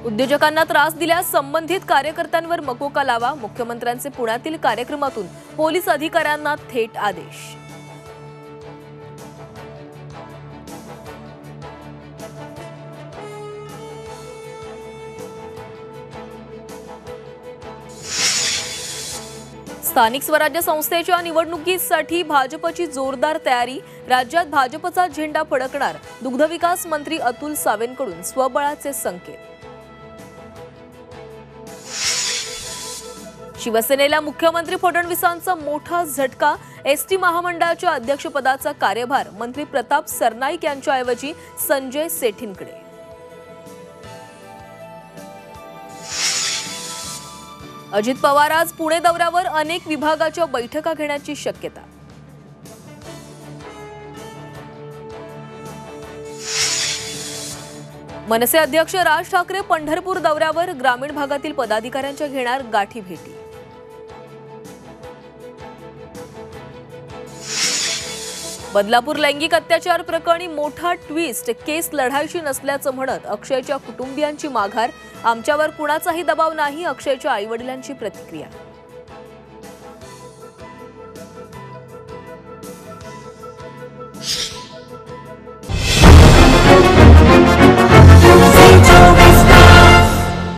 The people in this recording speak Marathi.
उद्योजकांना त्रास दिल्यास संबंधित कार्यकर्त्यांवर मकोका लावा। मुख्यमंत्र्यांचे पुण्यातील कार्यक्रमातून पोलीस अधिकाऱ्यांना थेट आदेश। स्थानिक स्वराज्य संस्थेच्या निवडणुकीसाठी भाजपची जोरदार तयारी। राज्यात भाजपचा झेंडा फडकणार। दुग्धविकास मंत्री अतुल सावेंकडून स्वबळाचे संकेत। शिवसेनेला मुख्यमंत्री फडणवीसांचा मोठा झटका। एसटी महामंडळाच्या अध्यक्षपदाचा कार्यभार मंत्री प्रताप सरनाईक यांच्याऐवजी संजय सेठींकडे। अजित पवार आज पुणे दौऱ्यावर। अनेक विभागाच्या बैठका घेण्याची शक्यता। मनसे अध्यक्ष राज ठाकरे पंढरपूर दौऱ्यावर। ग्रामीण भागातील पदाधिकाऱ्यांच्या घेणार गाठीभेटी। बदलापूर लैंगिक अत्याचार प्रकरणी मोठा ट्विस्ट। केस लढायची नसल्याचं म्हणत अक्षयच्या कुटुंबियांची माघार। आमच्यावर कुणाचाही दबाव नाही, अक्षयच्या आईवडिलांची प्रतिक्रिया।